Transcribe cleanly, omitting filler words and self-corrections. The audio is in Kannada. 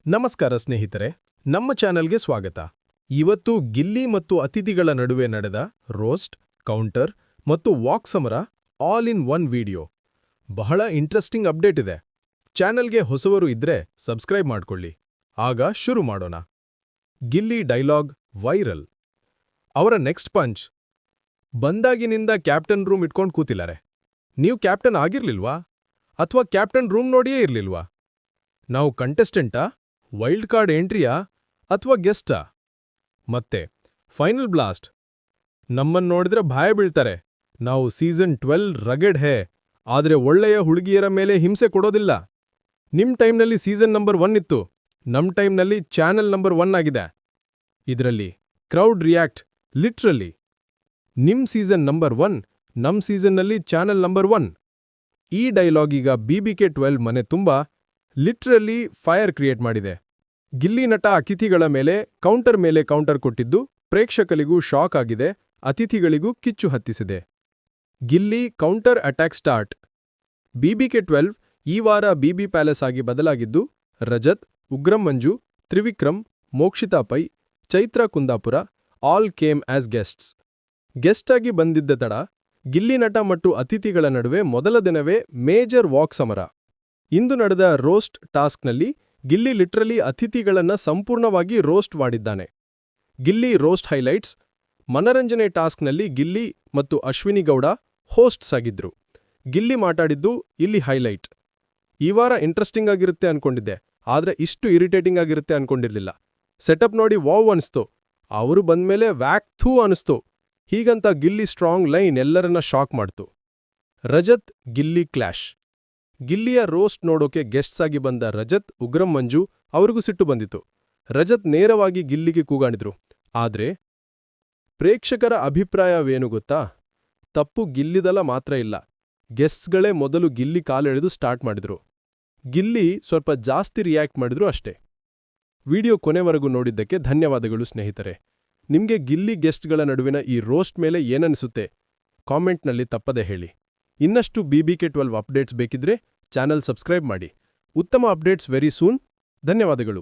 ನಮಸ್ಕಾರ ಸ್ನೇಹಿತರೆ, ನಮ್ಮ ಚಾನೆಲ್ಗೆ ಸ್ವಾಗತ. ಇವತ್ತು ಗಿಲ್ಲಿ ಮತ್ತು ಅತಿಥಿಗಳ ನಡುವೆ ನಡೆದ ರೋಸ್ಟ್, ಕೌಂಟರ್ ಮತ್ತು ವಾಕ್ ಸಮರ ಆಲ್ ಇನ್ ಒನ್ ವಿಡಿಯೋ. ಬಹಳ ಇಂಟ್ರೆಸ್ಟಿಂಗ್ ಅಪ್ಡೇಟ್ ಇದೆ. ಚಾನೆಲ್ಗೆ ಹೊಸವರು ಇದ್ರೆ ಸಬ್ಸ್ಕ್ರೈಬ್ ಮಾಡ್ಕೊಳ್ಳಿ. ಆಗ ಶುರು ಮಾಡೋಣ. Gilli dialogue viral. ಅವರ ನೆಕ್ಸ್ಟ್ ಪಂಚ್. ಬಂದಾಗಿನಿಂದ ಕ್ಯಾಪ್ಟನ್ ರೂಮ್ ಇಟ್ಕೊಂಡು ಕೂತಿದ್ದಾರೆ. ನೀವು ಕ್ಯಾಪ್ಟನ್ ಆಗಿರ್ಲಿಲ್ವಾ? ಅಥವಾ ಕ್ಯಾಪ್ಟನ್ ರೂಮ್ ನೋಡಿಯೇ ಇರ್ಲಿಲ್ವಾ? ನಾವು ಕಂಟೆಸ್ಟೆಂಟಾ, ವೈಲ್ಡ್ ಕಾರ್ಡ್ ಎಂಟ್ರಿಯಾ ಅಥವಾ ಗೆಸ್ಟಾ? ಮತ್ತೆ ಫೈನಲ್ ಬ್ಲಾಸ್ಟ್. ನಮ್ಮನ್ನೋಡಿದ್ರೆ ಭಯ ಬೀಳ್ತಾರೆ. ನಾವು ಸೀಸನ್ 12 ರಗೆಡ್ ಹೇ, ಆದ್ರೆ ಒಳ್ಳೆಯ ಹುಡುಗಿಯರ ಮೇಲೆ ಹಿಂಸೆ ಕೊಡೋದಿಲ್ಲ. ನಿಮ್ ಟೈಮ್ನಲ್ಲಿ ಸೀಸನ್ ನಂಬರ್ 1 ಇತ್ತು, ನಮ್ ಟೈಮ್ನಲ್ಲಿ ಚಾನೆಲ್ ನಂಬರ್ 1 ಆಗಿದೆ. ಇದರಲ್ಲಿ ಕ್ರೌಡ್ ರಿಯಾಕ್ಟ್ ಲಿಟ್ರಲಿ. ನಿಮ್ ಸೀಸನ್ ನಂಬರ್ 1, ನಮ್ ಸೀಸನ್ನಲ್ಲಿ ಚಾನೆಲ್ ನಂಬರ್ 1. ಈ ಡೈಲಾಗೀಗ BBK12 ಮನೆ ತುಂಬಾ ಲಿಟ್ರಲಿ ಫೈರ್ ಕ್ರಿಯೇಟ್ ಮಾಡಿದೆ. ಗಿಲ್ಲಿ ನಟ ಅತಿಥಿಗಳ ಮೇಲೆ ಕೌಂಟರ್ ಕೊಟ್ಟಿದ್ದು ಪ್ರೇಕ್ಷಕರಿಗೂ ಶಾಕ್ ಆಗಿದೆ, ಅತಿಥಿಗಳಿಗೂ ಕಿಚ್ಚು ಹತ್ತಿಸಿದೆ. Gilli counter attack start. BBK12 ಈ ವಾರ BB ಪ್ಯಾಲೇಸ್ ಆಗಿ ಬದಲಾಗಿದ್ದು, Rajat, Ugram Manju, Trivikram, Mokshitha Pai, Chaithra Kundapura all came as guests. Guest ಆಗಿ ಬಂದಿದ್ದ ತಡ ಗಿಲ್ಲಿ ನಟ ಮತ್ತು ಅತಿಥಿಗಳ ನಡುವೆ ಮೊದಲ ದಿನವೇ ಮೇಜರ್ ವಾಕ್ ಸಮರ. ಇಂದು ನಡೆದ ರೋಸ್ಟ್ ಟಾಸ್ಕ್ನಲ್ಲಿ ಗಿಲ್ಲಿ ಲಿಟ್ರಲಿ ಅತಿಥಿಗಳನ್ನ ಸಂಪೂರ್ಣವಾಗಿ ರೋಸ್ಟ್ ಮಾಡಿದ್ದಾನೆ. Gilli roast highlights. ಮನರಂಜನೆ ಟಾಸ್ಕ್ನಲ್ಲಿ ಗಿಲ್ಲಿ ಮತ್ತು ಅಶ್ವಿನಿ ಗೌಡ ಹೋಸ್ಟ್ಸ್ ಆಗಿದ್ರು. ಗಿಲ್ಲಿ ಮಾತಾಡಿದ್ದು ಇಲ್ಲಿ ಹೈಲೈಟ್. ಈ ವಾರ ಇಂಟ್ರೆಸ್ಟಿಂಗ್ ಆಗಿರುತ್ತೆ ಅನ್ಕೊಂಡಿದ್ದೆ, ಆದ್ರೆ ಇಷ್ಟು ಇರಿಟೇಟಿಂಗ್ ಆಗಿರುತ್ತೆ ಅನ್ಕೊಂಡಿರ್ಲಿಲ್ಲ. ಸೆಟಪ್ ನೋಡಿ ವಾವ್ ಅನಿಸ್ತು. ಅವರು ಬಂದ್ಮೇಲೆ ವ್ಯಾಕ್ ಥೂ ಅನಿಸ್ತು. ಹೀಗಂತ ಗಿಲ್ಲಿ ಸ್ಟ್ರಾಂಗ್ ಲೈನ್ ಎಲ್ಲರನ್ನ ಶಾಕ್ ಮಾಡ್ತು. ರಜತ್ ಗಿಲ್ಲಿ ಕ್ಲಾಶ್. ಗಿಲ್ಲಿಯ ರೋಸ್ಟ್ ನೋಡೋಕೆ ಗೆಸ್ಟ್ಸ್ ಆಗಿ ಬಂದ ರಜತ್, ಉಗ್ರಂ ಮಂಜು ಅವ್ರಿಗೂ ಸಿಟ್ಟು ಬಂದಿತು. ರಜತ್ ನೇರವಾಗಿ ಗಿಲ್ಲಿಗೆ ಕೂಗಾಡಿದ್ರು. ಆದ್ರೆ ಪ್ರೇಕ್ಷಕರ ಅಭಿಪ್ರಾಯವೇನು ಗೊತ್ತಾ? ತಪ್ಪು ಗಿಲ್ಲಿದಲ್ಲ ಮಾತ್ರ ಇಲ್ಲ, ಗೆಸ್ಟ್ಸ್ಗಳೇ ಮೊದಲು ಗಿಲ್ಲಿ ಕಾಲೆಳೆದು ಸ್ಟಾರ್ಟ್ ಮಾಡಿದ್ರು. ಗಿಲ್ಲಿ ಸ್ವಲ್ಪ ಜಾಸ್ತಿ ರಿಯಾಕ್ಟ್ ಮಾಡಿದ್ರು ಅಷ್ಟೇ. ವಿಡಿಯೋ ಕೊನೆವರೆಗೂ ನೋಡಿದ್ದಕ್ಕೆ ಧನ್ಯವಾದಗಳು ಸ್ನೇಹಿತರೆ. ನಿಮ್ಗೆ ಗಿಲ್ಲಿ ಗೆಸ್ಟ್ಗಳ ನಡುವಿನ ಈ ರೋಸ್ಟ್ ಮೇಲೆ ಏನನ್ನಿಸುತ್ತೆ? ಕಾಮೆಂಟ್ನಲ್ಲಿ ತಪ್ಪದೆ ಹೇಳಿ. ಇನ್ನಷ್ಟು BBK12 ಅಪ್ಡೇಟ್ಸ್ ಬೇಕಿದ್ರೆ ಚಾನೆಲ್ ಸಬ್ಸ್ಕ್ರೈಬ್ ಮಾಡಿ. ಉತ್ತಮ ಅಪ್ಡೇಟ್ಸ್ ವೆರಿ ಸೂನ್. ಧನ್ಯವಾದಗಳು.